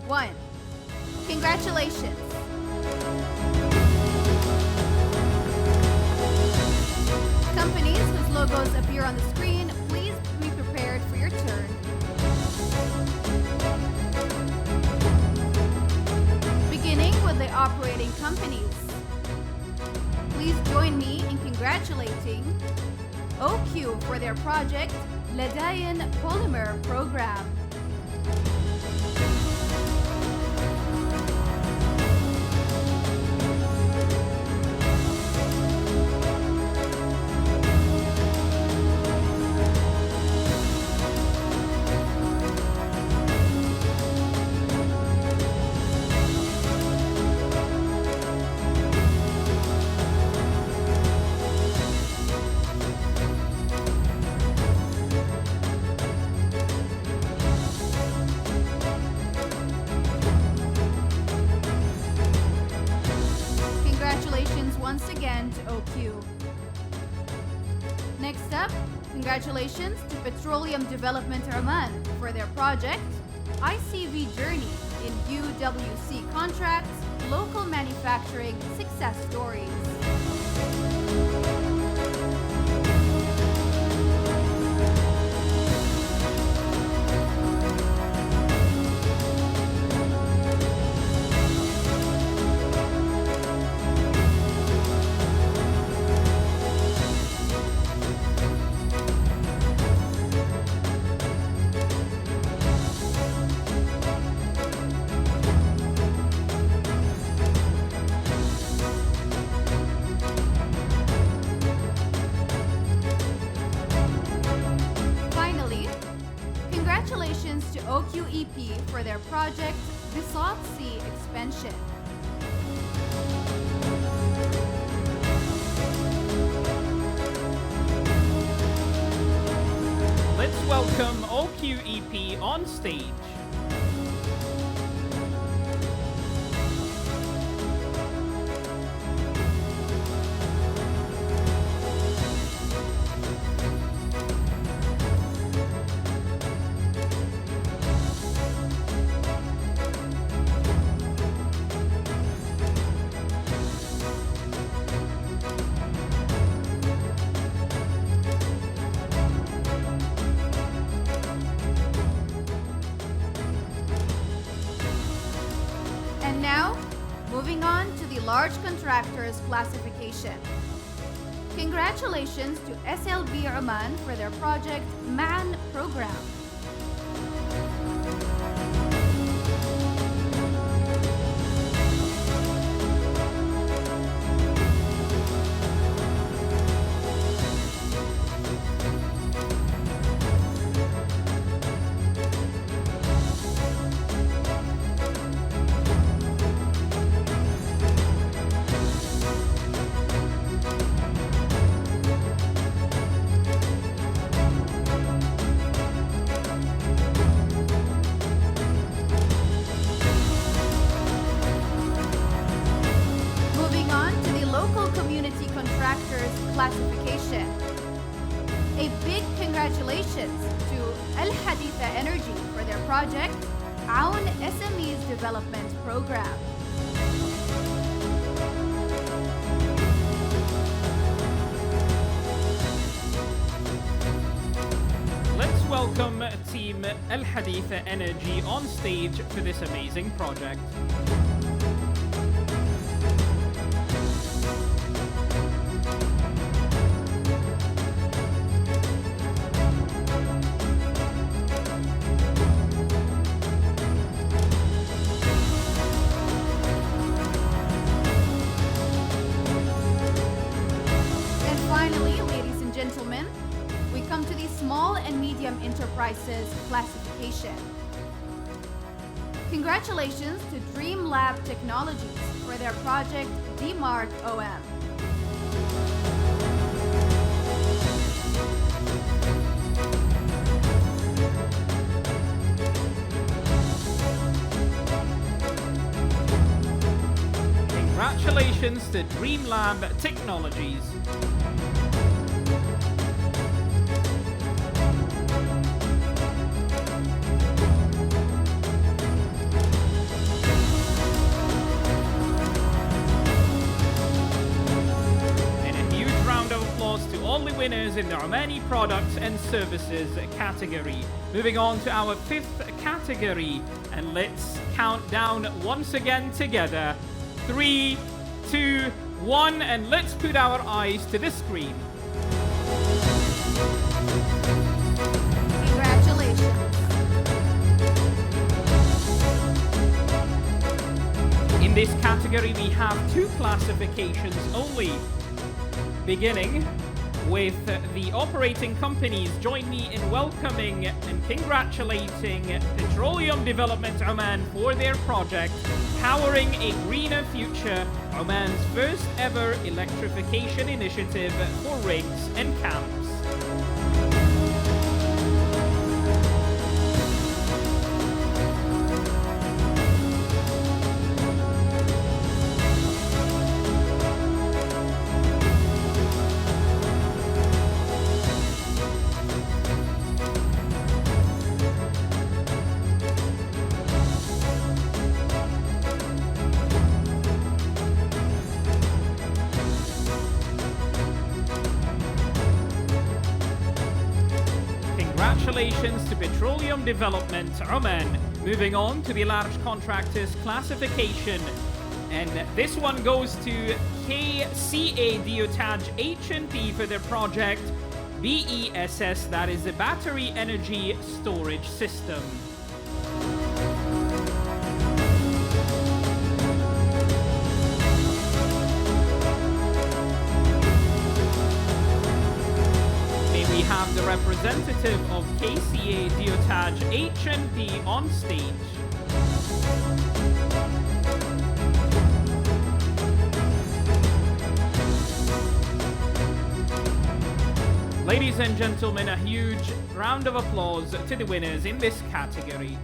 1. Congratulations! Companies whose logos appear on the screen, please be prepared for your turn. Beginning with the operating companies. Please join me in congratulating OQ for their project Ladayan Polymer Program. Congratulations once again to OQ. Next up, congratulations to Petroleum Development Oman for their project ICV Journey in UWC Contracts, Local Manufacturing Success Stories. Finally, congratulations to OQEP for their project Bisat Sea Expansion. Let's welcome OQEP on stage. And now, moving on to the large contractors classification. Congratulations to SLB Oman for their project MAN program. Moving on to the local community contractors classification. A big congratulations to Al Haditha Energy for their project Aun SMEs Development Program. Let's welcome Team Al Haditha Energy on stage for this amazing project. And finally, ladies and gentlemen, we come to the small and medium enterprises classification. Congratulations to Dream Lab Technologies for their project DMARC OM. Congratulations to Dream Lab Technologies. To all the winners in the Omani products and services category. Moving on to our fifth category, and let's count down once again together. 3, 2, 1, and let's put our eyes to the screen. Congratulations. In this category, we have 2 classifications only. Beginning with the operating companies, join me in welcoming and congratulating Petroleum Development Oman for their project Powering a Greener Future, Oman's first ever electrification initiative for rigs and camps. Congratulations to Petroleum Development Oman. Moving on to the large contractors classification. And this one goes to KCA Diotaj H&P for their project BESS, that is the Battery Energy Storage System. The representative of KCA Diotaj H&P on stage. Ladies and gentlemen, a huge round of applause to the winners in this category.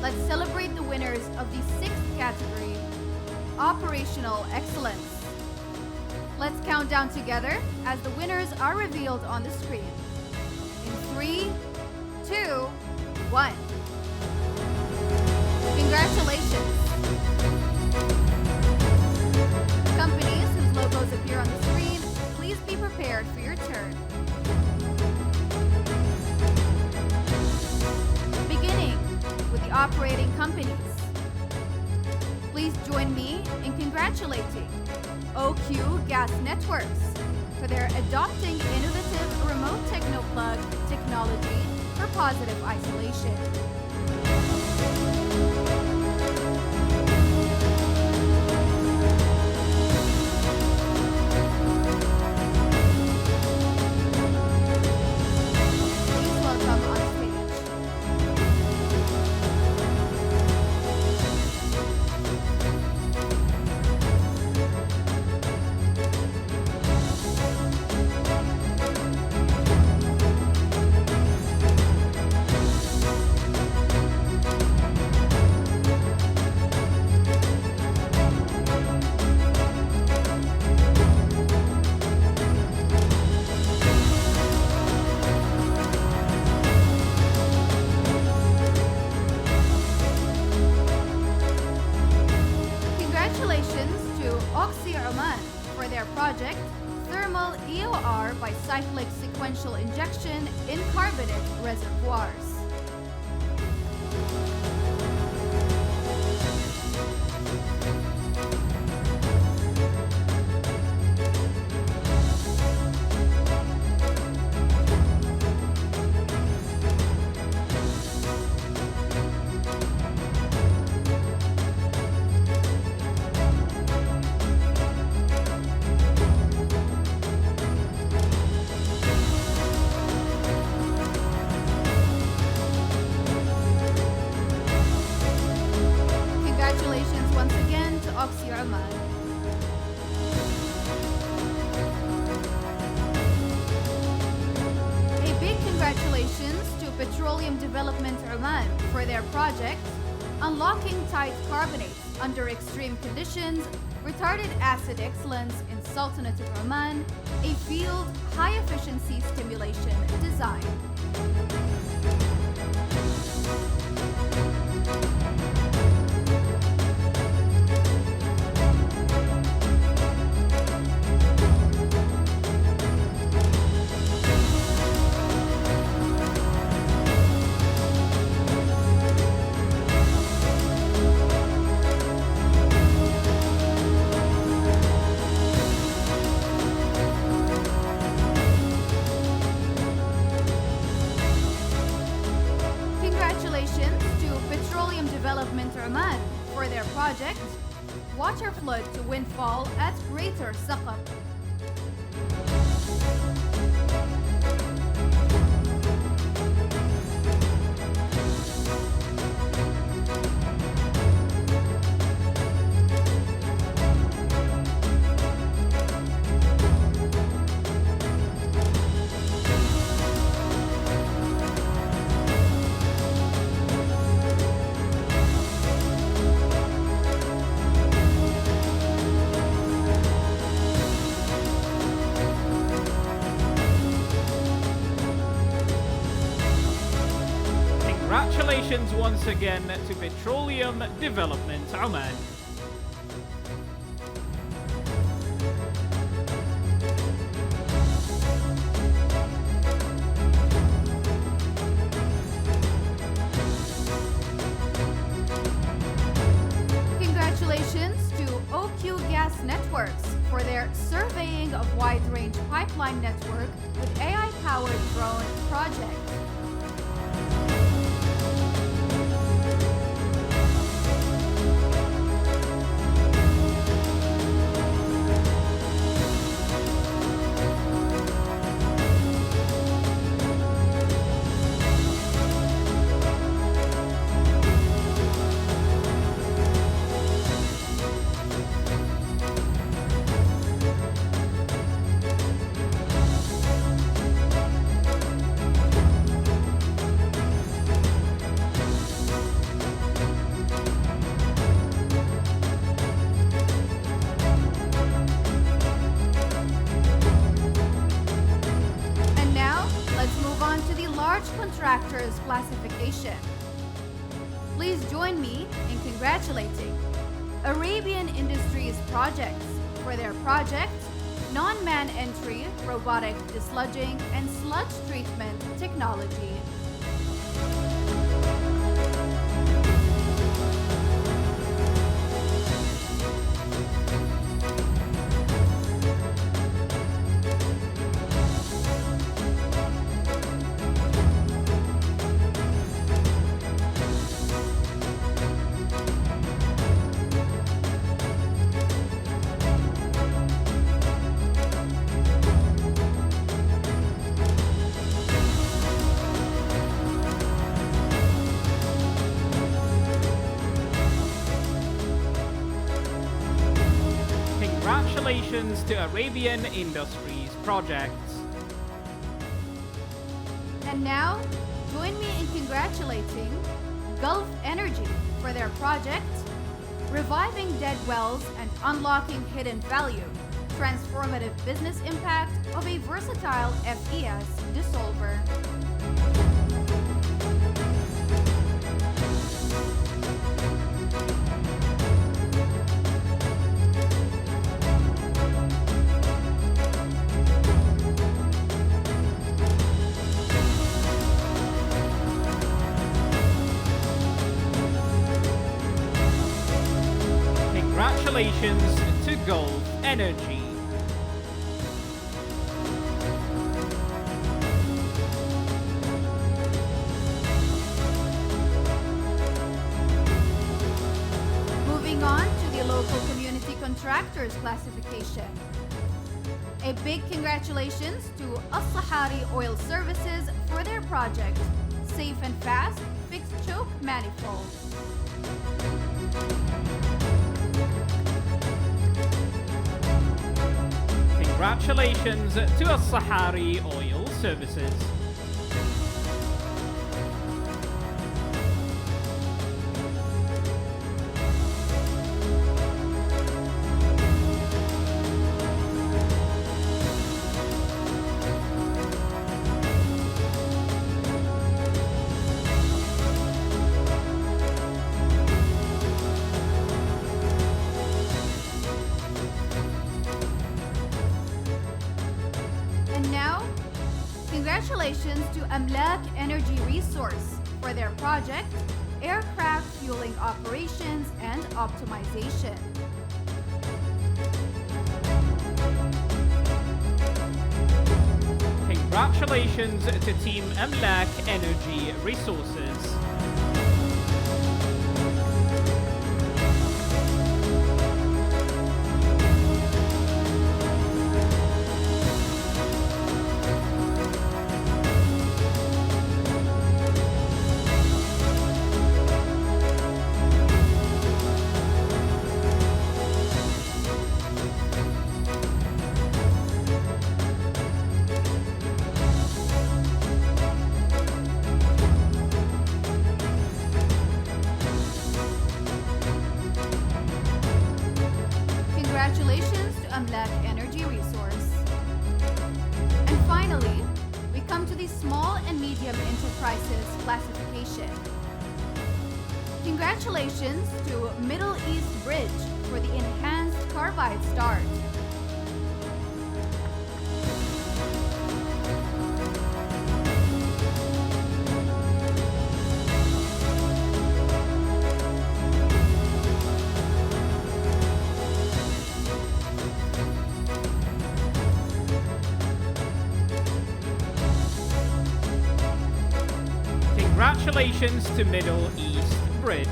Let's celebrate the winners of the 6th category, Operational Excellence. Let's count down together as the winners are revealed on the screen. In 3, 2, 1. Congratulations. Companies whose logos appear on the screen, please be prepared for your turn. Beginning with the operating companies. Please join me in congratulating OQ Gas Networks for their adopting innovative remote technoplug technology for positive isolation. Project Thermal EOR by cyclic sequential injection in carbonate reservoirs. Congratulations to Petroleum Development Oman for their project Unlocking Tight Carbonates Under Extreme Conditions, Retarded Acid Excellence in Sultanate of Oman, a field high-efficiency stimulation design. Congratulations to Petroleum Development Oman for their project Water Flood to Windfall at Greater Saqab. Congratulations once again to Petroleum Development Oman. Congratulations to OQ Gas Networks for their surveying of wide-range pipeline network with AI-powered drone project. And now, let's move on to the large contractors classification. Please join me in congratulating Arabian Industries Projects for their project Non-Man Entry Robotic Desludging and Sludge Treatment Technology. Congratulations to Arabian Industries Projects. And now, join me in congratulating Gulf Energy for their project Reviving Dead Wells and Unlocking Hidden Value, Transformative Business Impact of a Versatile FES Dissolver. Congratulations to Gulf Energy. Moving on to the local community contractors classification. A big congratulations to As-Sahari Oil Services for their project Safe and Fast Fixed Choke Manifold. Congratulations to As-Sahari Oil Services. Congratulations to Amlak Energy Resource for their project, Aircraft Fueling Operations and Optimization. Congratulations to Team Amlak Energy Resources. Congratulations to Amlak Energy Resource. And finally, we come to the Small and Medium Enterprises classification. Congratulations to Middle East Bridge for the Enhanced Carbide Start. Congratulations to Middle East Bridge.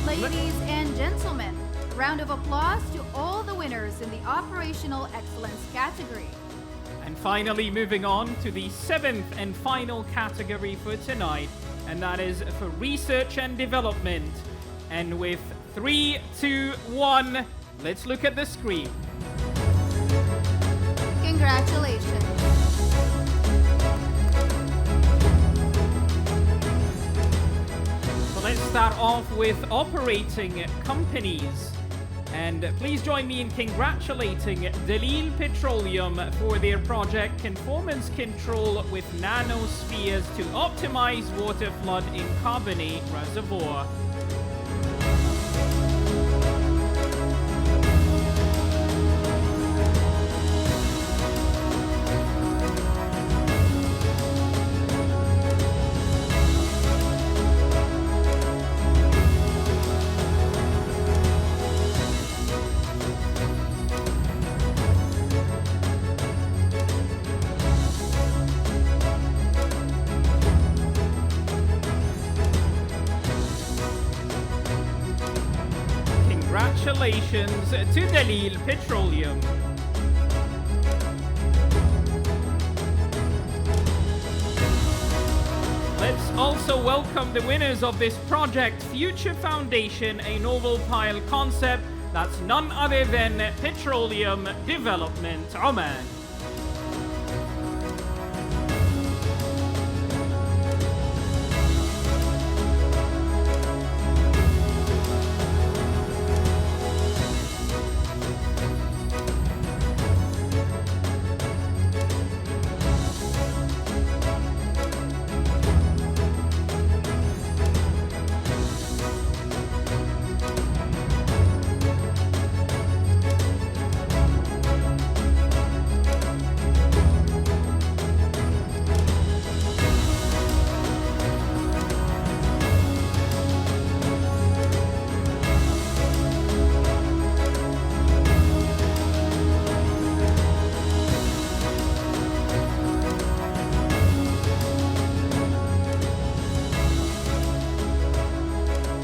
Ladies and gentlemen, a round of applause to all the winners in the Operational Excellence category. And finally, moving on to the 7th and final category for tonight, and that is for research and development. And with 3, 2, 1, let's look at the screen. Congratulations. So let's start off with operating companies. And please join me in congratulating Dalil Petroleum for their project Conformance Control with Nanospheres to optimize water flood in carbonate reservoir. Congratulations to Dalil Petroleum. Let's also welcome the winners of this project, Future Foundation, a novel pile concept that's none other than Petroleum Development Oman.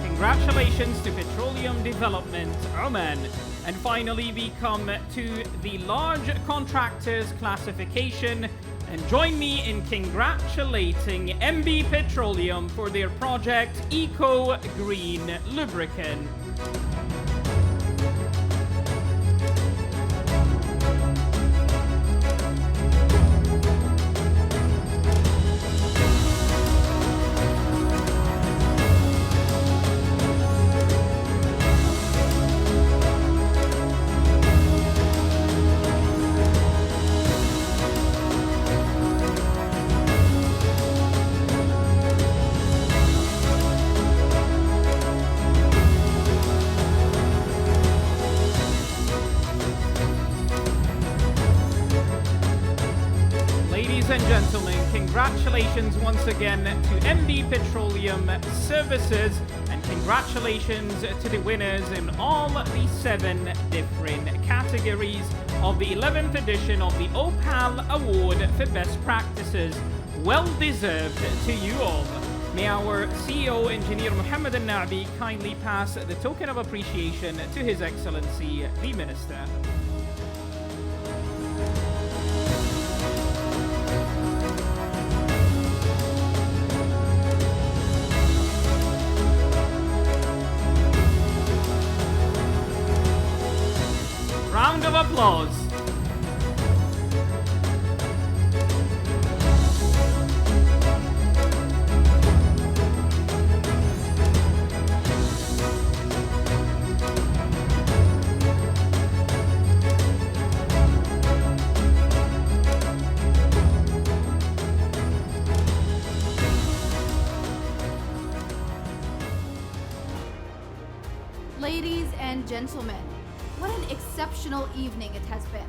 Congratulations to Petroleum Development Oman. And finally, we come to the large contractors classification. And join me in congratulating MB Petroleum for their project Eco Green Lubricant. Ladies and gentlemen, congratulations once again to MB Petroleum Services, and congratulations to the winners in all the 7 different categories of the 11th edition of the OPAL Award for Best Practices. Well deserved to you all. May our CEO, Engineer Mohammed Al-Na'bi, kindly pass the token of appreciation to His Excellency, the Minister. Round of applause. Ladies and gentlemen, what an exceptional evening it has been,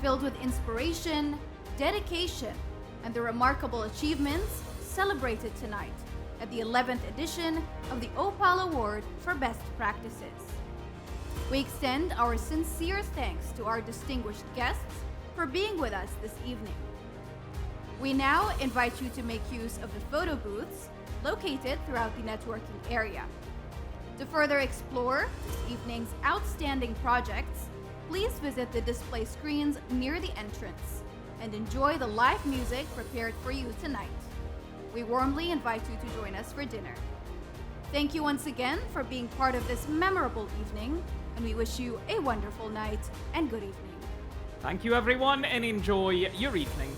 filled with inspiration, dedication, and the remarkable achievements celebrated tonight at the 11th edition of the OPAL Award for Best Practices. We extend our sincere thanks to our distinguished guests for being with us this evening. We now invite you to make use of the photo booths located throughout the networking area. To further explore this evening's outstanding projects, please visit the display screens near the entrance and enjoy the live music prepared for you tonight. We warmly invite you to join us for dinner. Thank you once again for being part of this memorable evening, and we wish you a wonderful night and good evening. Thank you everyone, and enjoy your evening.